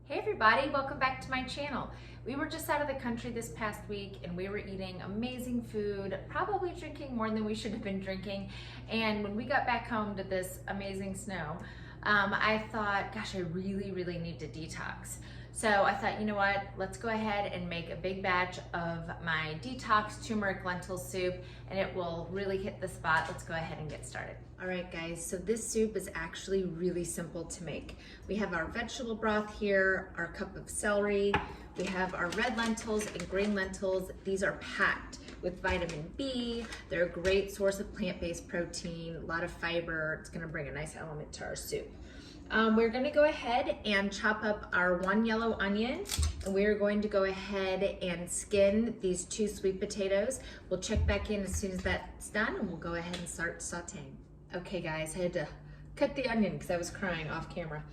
Hey everybody, welcome back to my channel. We were just out of the country this past week and we were eating amazing food, probably drinking more than we should have been drinking. And when we got back home to this amazing snow, I thought, gosh, I really need to detox. So I thought, you know what, let's go ahead and make a big batch of my detox turmeric lentil soup and it will really hit the spot. Let's go ahead and get started. All right guys, so this soup is actually really simple to make. We have our vegetable broth here, our cup of celery, we have our red lentils and green lentils. These are packed with vitamin B. They're a great source of plant-based protein, a lot of fiber. It's gonna bring a nice element to our soup. We're gonna go ahead and chop up our 1 yellow onion, and we're going to go ahead and skin these 2 sweet potatoes. We'll check back in as soon as that's done, and we'll go ahead and start sauteing. Okay guys, I had to cut the onion because I was crying off camera.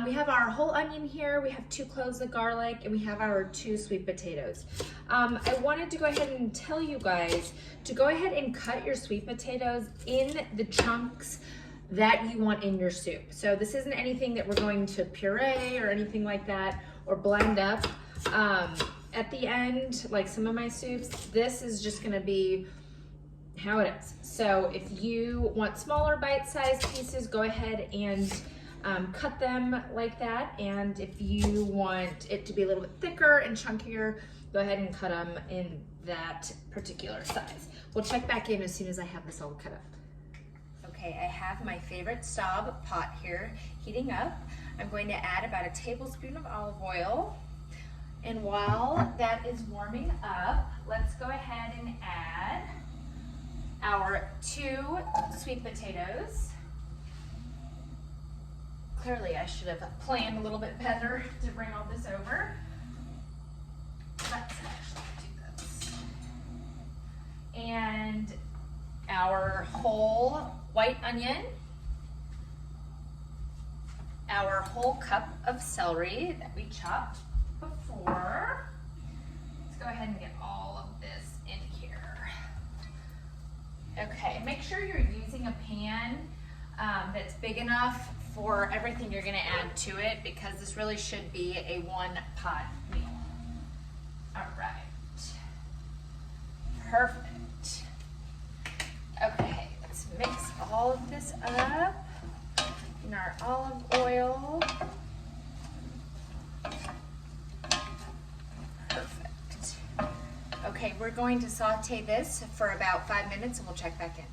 We have our whole onion here, we have 2 cloves of garlic, and we have our 2 sweet potatoes. I wanted to go ahead and tell you guys to go ahead and cut your sweet potatoes in the chunks that you want in your soup. So this isn't anything that we're going to puree or anything like that or blend up at the end, like some of my soups. This is just gonna be how it is. So if you want smaller bite-sized pieces, go ahead and cut them like that. And if you want it to be a little bit thicker and chunkier, go ahead and cut them in that particular size. We'll check back in as soon as I have this all cut up. Okay, I have my favorite Staub pot here heating up. I'm going to add about a tablespoon of olive oil. And while that is warming up, let's go ahead and add our 2 sweet potatoes. Clearly I should have planned a little bit better to bring all this over. Let's actually do this. And our whole white onion, our whole cup of celery that we chopped before. Let's go ahead and get all of this in here. Okay, make sure you're using a pan that's big enough for everything you're gonna add to it, because this really should be a 1-pot meal. All right, perfect. Okay, let's mix all of this up in our olive oil. Perfect. Okay, we're going to saute this for about 5 minutes and we'll check back in.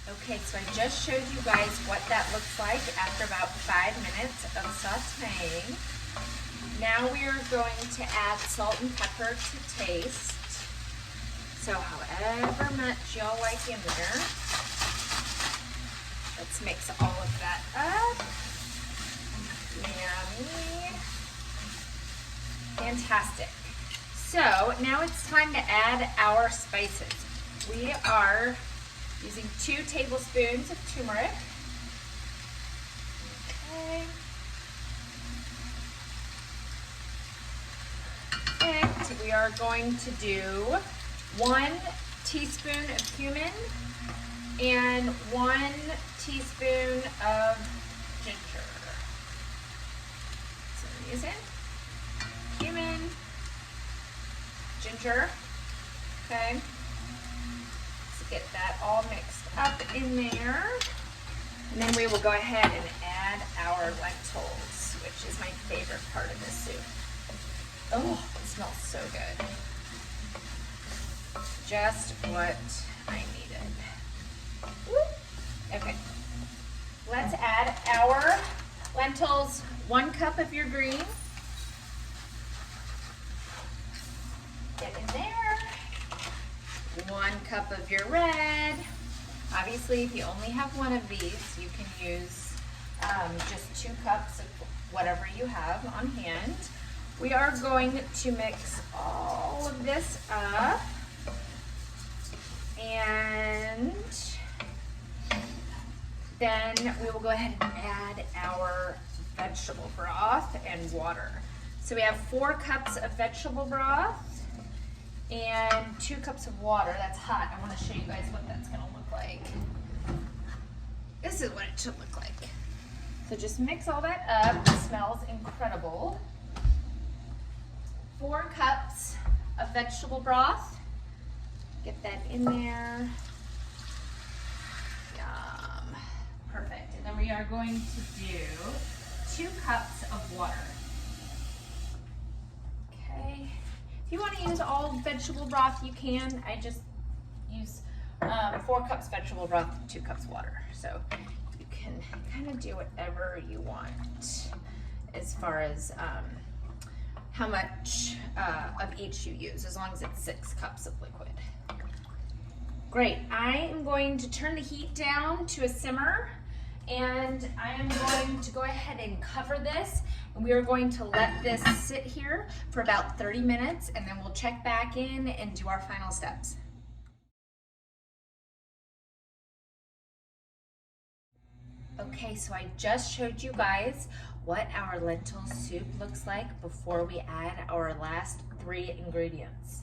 Okay, so I just showed you guys what that looks like after about 5 minutes of sauteing. Now we are going to add salt and pepper to taste. So however much y'all like in there. Let's mix all of that up. Yummy. Fantastic. So now it's time to add our spices. We are using 2 tablespoons of turmeric. Okay. And we are going to do 1 teaspoon of cumin and 1 teaspoon of ginger. So I'm using cumin, ginger, okay. Let's get that all mixed up in there. And then we will go ahead and add our lentils, which is my favorite part of this soup. Oh, it smells so good. Just what I needed. Woo. Okay, let's add our lentils. 1 cup of your green. Get in there. 1 cup of your red. Obviously, if you only have 1 of these, you can use just 2 cups of whatever you have on hand. We are going to mix all of this up, and then we will go ahead and add our vegetable broth and water. So we have 4 cups of vegetable broth and 2 cups of water. That's hot. I want to show you guys what that's going to look like. this is what it should look like. So just mix all that up. It smells incredible. 4 cups of vegetable broth. Get that in there. Yum. Perfect. And then we are going to do 2 cups of water. Okay. If you want to use all vegetable broth, you can. I just use 4 cups vegetable broth, 2 cups water. So you can kind of do whatever you want as far as how much of each you use, as long as it's 6 cups of liquid. Great. I am going to turn the heat down to a simmer, and I am going to go ahead and cover this, and we are going to let this sit here for about 30 minutes, and then we'll check back in and do our final steps. Okay, so I just showed you guys what our lentil soup looks like before we add our last 3 ingredients.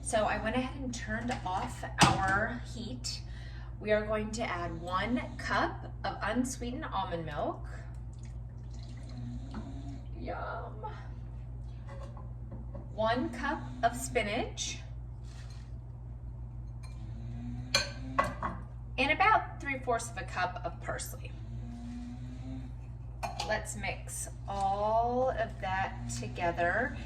So I went ahead and turned off our heat. We are going to add 1 cup of unsweetened almond milk. Yum. 1 cup of spinach. And about 3/4 of a cup of parsley. Let's mix all of that together.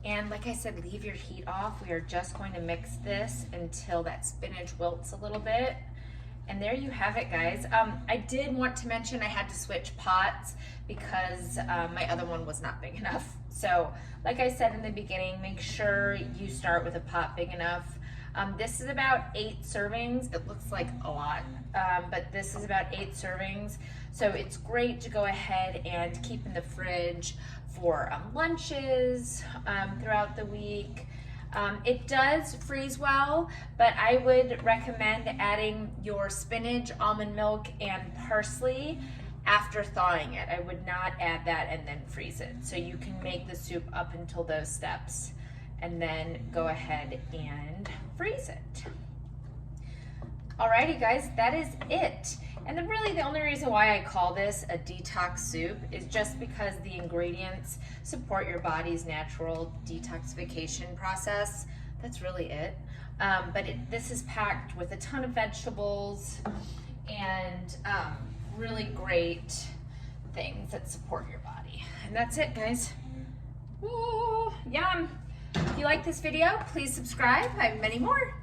And like I said, leave your heat off. We are just going to mix this until that spinach wilts a little bit. And there you have it, guys. I did want to mention I had to switch pots because my other one was not big enough. So like I said in the beginning, make sure you start with a pot big enough. This is about 8 servings. It looks like a lot, but this is about 8 servings. So it's great to go ahead and keep in the fridge for lunches throughout the week. It does freeze well, but I would recommend adding your spinach, almond milk, and parsley after thawing it. I would not add that and then freeze it. So you can make the soup up until those steps and then go ahead and freeze it. Alrighty guys, that is it. And then really the only reason why I call this a detox soup is just because the ingredients support your body's natural detoxification process. That's really it. But this is packed with a ton of vegetables and really great things that support your body. And that's it, guys. Ooh, yum. If you like this video, please subscribe. I have many more.